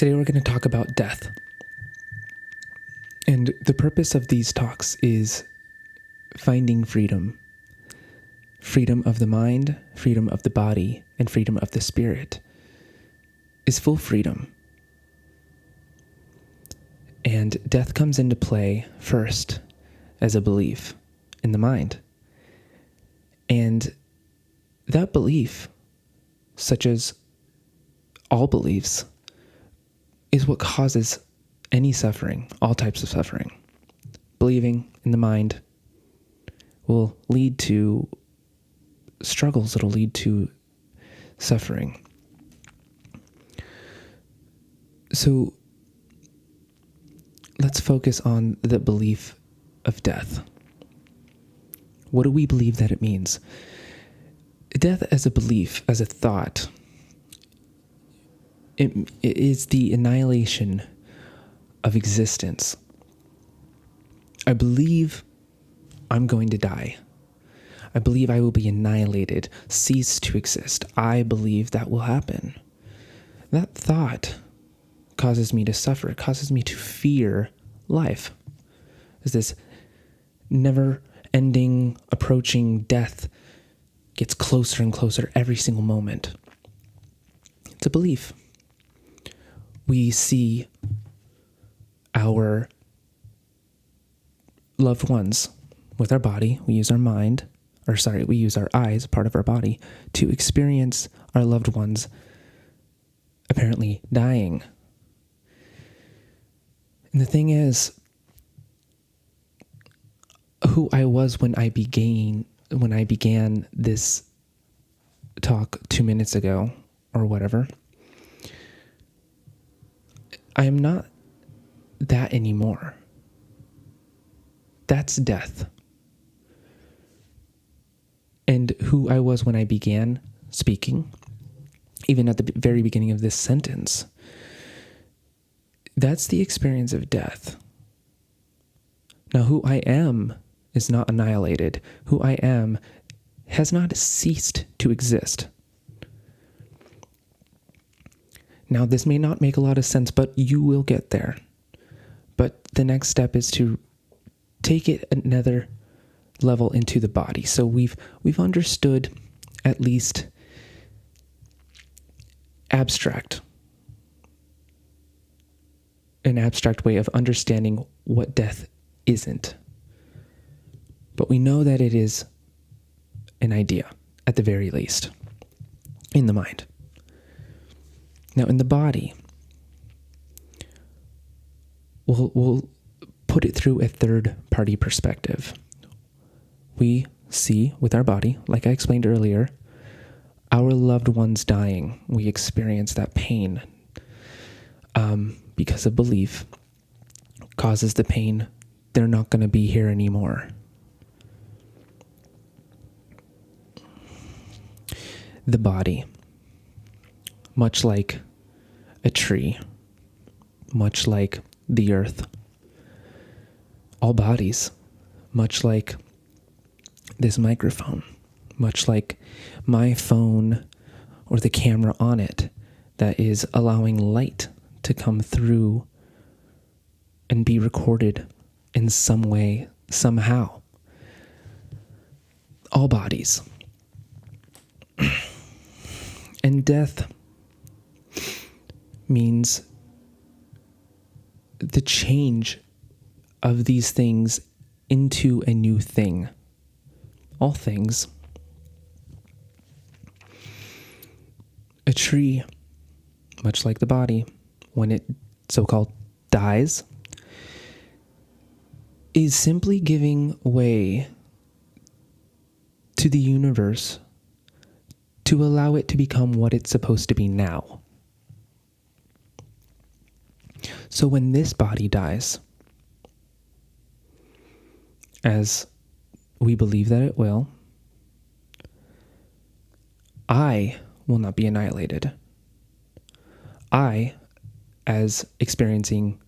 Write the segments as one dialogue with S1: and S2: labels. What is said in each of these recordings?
S1: Today we're going to talk about death. And the purpose of these talks is finding freedom. Freedom of the mind, freedom of the body, and freedom of the spirit is full freedom. And death comes into play first as a belief in the mind. And that belief, such as all beliefs, is what causes any suffering, all types of suffering. Believing in the mind will lead to struggles, it'll lead to suffering. So let's focus on the belief of death. What do we believe that it means? Death as a belief, as a thought, it is the annihilation of existence. I believe I'm going to die. I believe I will be annihilated, cease to exist. I believe that will happen. That thought causes me to suffer. It causes me to fear life. As this never-ending, approaching death gets closer and closer every single moment. It's a belief. We see our loved ones with our body. We use our mind, we use our eyes, part of our body, to experience our loved ones apparently dying. And the thing is, who I was when I began this talk 2 minutes ago, or whatever, I am not that anymore. That's death. And who I was when I began speaking, even at the very beginning of this sentence, that's the experience of death. Now, who I am is not annihilated. Who I am has not ceased to exist. Now, this may not make a lot of sense, but you will get there. But the next step is to take it another level into the body. So we've understood at least an abstract way of understanding what death isn't. But we know that it is an idea, at the very least, in the mind. Now, in the body, we'll put it through a third-party perspective. We see with our body, like I explained earlier, our loved ones dying. We experience that pain because of belief causes the pain. They're not going to be here anymore. The body, much like a tree, much like the earth, all bodies, much like this microphone, much like my phone or the camera on it that is allowing light to come through and be recorded in some way, somehow. All bodies. And death means the change of these things into a new thing. All things. A tree, much like the body, when it so-called dies, is simply giving way to the universe to allow it to become what it's supposed to be now. So when this body dies, as we believe that it will, I will not be annihilated. I, as experiencing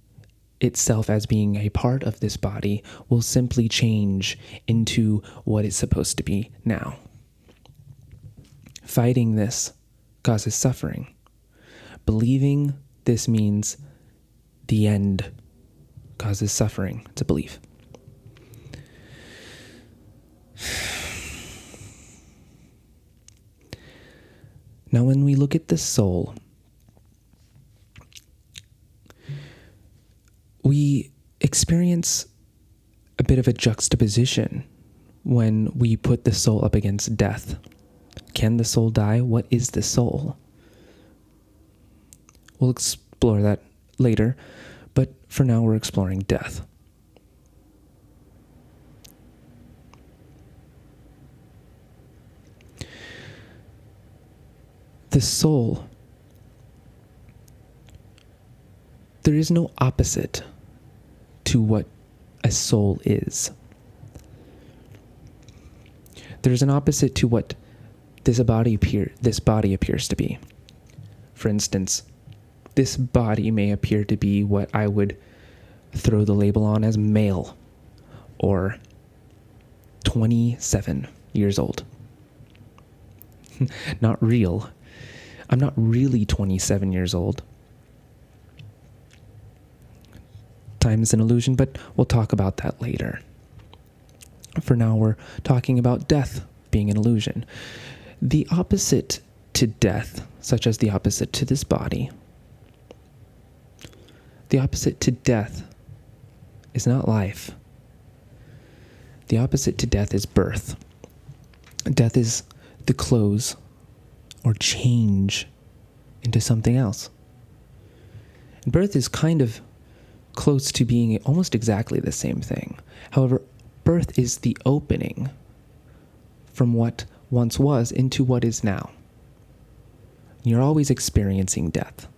S1: itself as being a part of this body, will simply change into what it's supposed to be now. Fighting this causes suffering. Believing this means the end causes suffering. It's a belief. Now, when we look at the soul, we experience a bit of a juxtaposition when we put the soul up against death. Can the soul die? What is the soul? We'll explore that later, but for now we're exploring death. The soul, there is no opposite to what a soul is. There's an opposite to what this body appears to be. For instance, this body may appear to be what I would throw the label on as male, or 27 years old. Not real. I'm not really 27 years old. Time is an illusion, but we'll talk about that later. For now, we're talking about death being an illusion. The opposite to death, such as the opposite to this body, the opposite to death is not life. The opposite to death is birth. Death is the close or change into something else. And birth is kind of close to being almost exactly the same thing. However, birth is the opening from what once was into what is now. You're always experiencing death.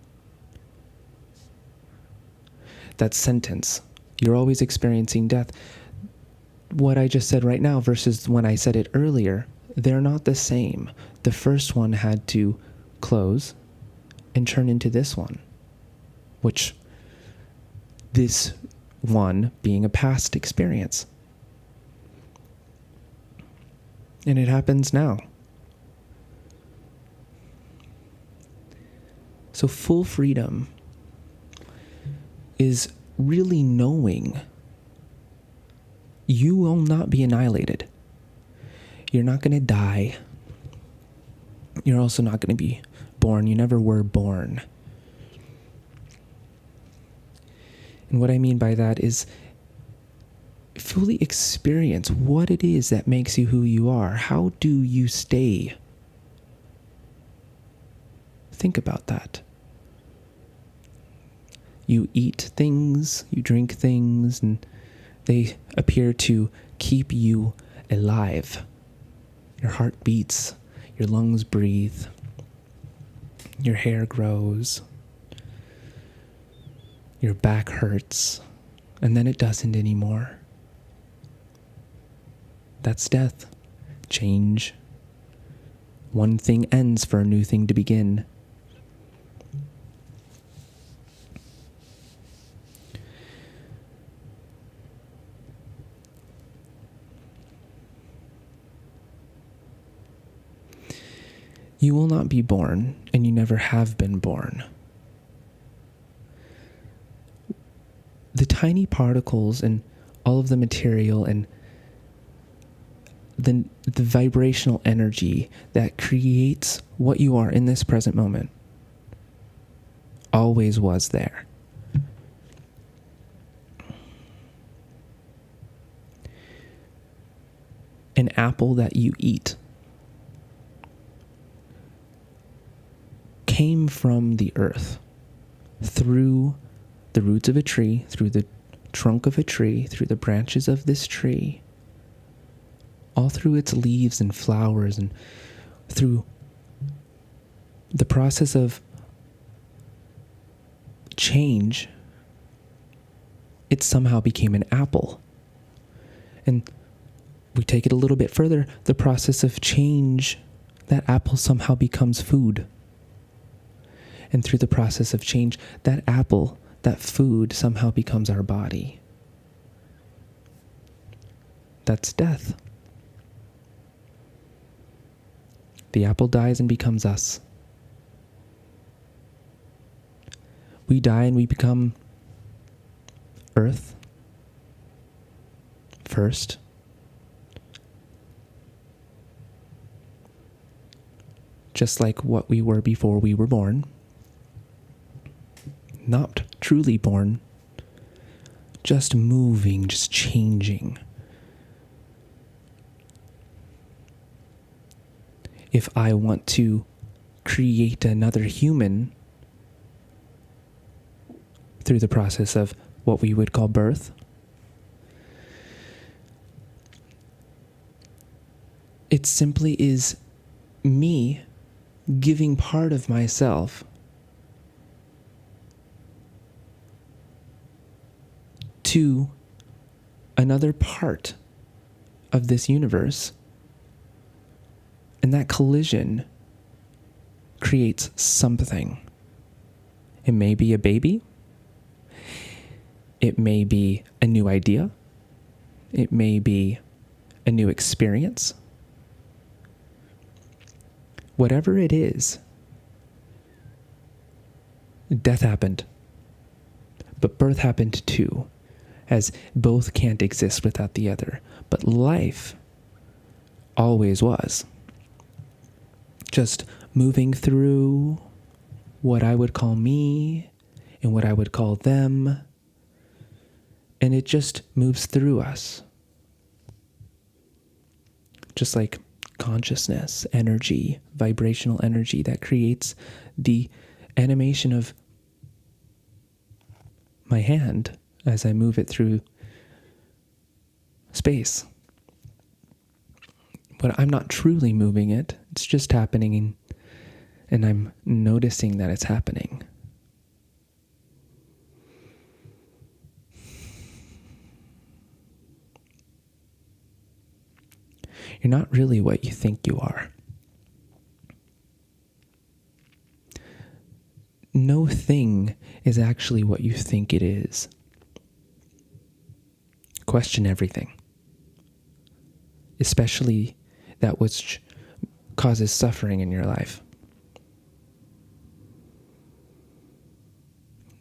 S1: That sentence, you're always experiencing death. What I just said right now versus when I said it earlier, they're not the same. The first one had to close and turn into this one, which this one being a past experience. And it happens now. So full freedom is really knowing you will not be annihilated. You're not going to die. You're also not going to be born. You never were born. And what I mean by that is fully experience what it is that makes you who you are. How do you stay? Think about that. You eat things, you drink things, and they appear to keep you alive. Your heart beats, your lungs breathe, your hair grows, your back hurts, and then it doesn't anymore. That's death. Change. One thing ends for a new thing to begin. You will not be born, and you never have been born. The tiny particles and all of the material and the vibrational energy that creates what you are in this present moment always was there. An apple that you eat came from the earth, through the roots of a tree, through the trunk of a tree, through the branches of this tree, all through its leaves and flowers, and through the process of change, it somehow became an apple. And we take it a little bit further, the process of change, that apple somehow becomes food. And through the process of change, that apple, that food somehow becomes our body. That's death. The apple dies and becomes us. We die and we become earth first. Just like what we were before we were born. Not truly born. Just moving, just changing. If I want to create another human through the process of what we would call birth, it simply is me giving part of myself to another part of this universe. And that collision creates something. It may be a baby. It may be a new idea. It may be a new experience. Whatever it is, death happened. But birth happened too, as both can't exist without the other. But life always was. Just moving through what I would call me and what I would call them. And it just moves through us. Just like consciousness, energy, vibrational energy that creates the animation of my hand as I move it through space. But I'm not truly moving it. It's just happening, and I'm noticing that it's happening. You're not really what you think you are. No thing is actually what you think it is. Question everything, especially that which causes suffering in your life.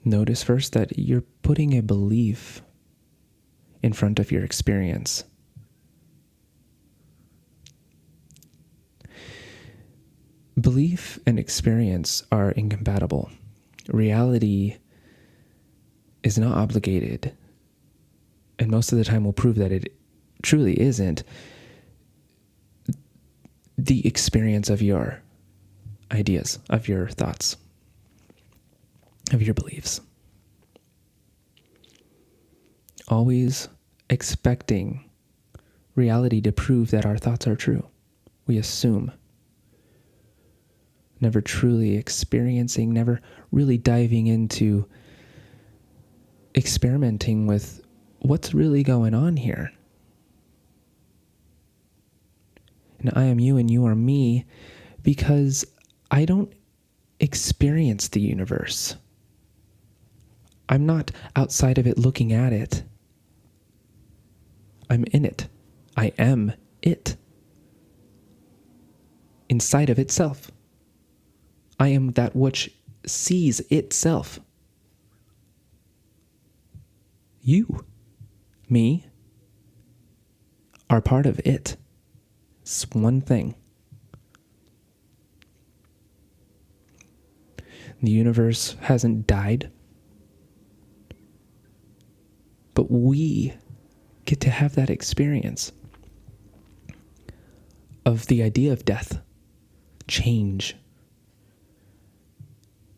S1: Notice first that you're putting a belief in front of your experience. Belief and experience are incompatible. Reality is not obligated, and most of the time will prove that it truly isn't the experience of your ideas, of your thoughts, of your beliefs. Always expecting reality to prove that our thoughts are true. We assume. Never truly experiencing, never really diving into experimenting with what's really going on here. And I am you and you are me because I don't experience the universe. I'm not outside of it looking at it. I'm in it. I am it. Inside of itself. I am that which sees itself. You, me, are part of it. It's one thing. The universe hasn't died, but we get to have that experience of the idea of death, change.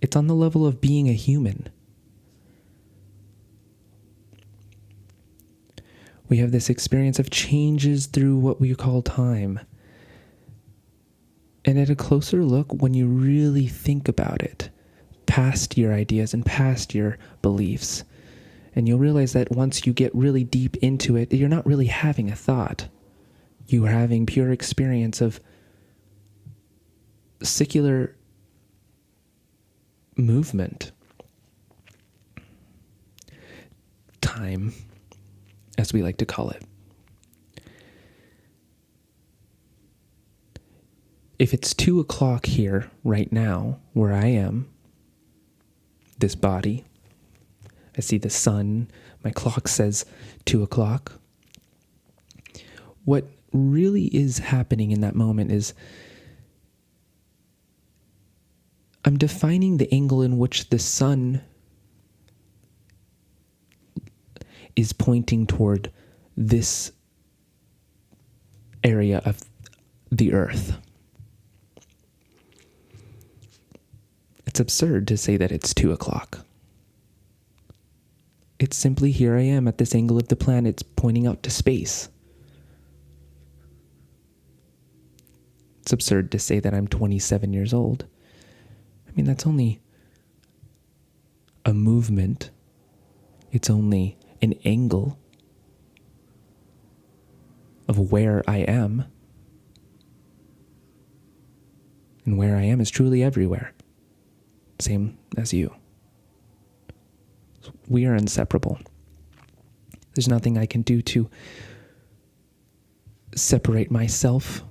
S1: It's on the level of being a human. We have this experience of changes through what we call time. And at a closer look, when you really think about it, past your ideas and past your beliefs, and you'll realize that once you get really deep into it, you're not really having a thought. You are having pure experience of secular movement. Time, as we like to call it. If it's 2:00 here right now, where I am, this body. I see the sun. My clock says 2:00. What really is happening in that moment is I'm defining the angle in which the sun is pointing toward this area of the earth. It's absurd to say that it's 2:00. It's simply here I am at this angle of the planet pointing out to space. It's absurd to say that I'm 27 years old. I mean, that's only a movement. It's only an angle of where I am. And where I am is truly everywhere. Same as you. We are inseparable. There's nothing I can do to separate myself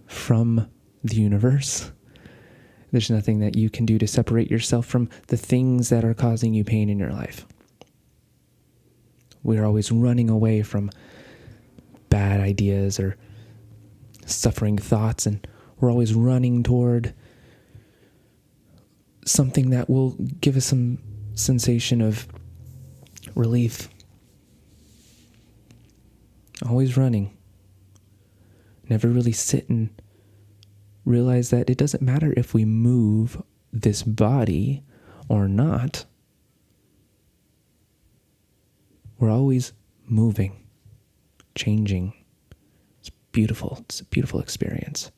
S1: from the universe. There's nothing that you can do to separate yourself from the things that are causing you pain in your life. We're always running away from bad ideas or suffering thoughts, and we're always running toward something that will give us some sensation of relief. Always running. Never really sit and realize that it doesn't matter if we move this body or not. We're always moving, changing. It's beautiful. It's a beautiful experience.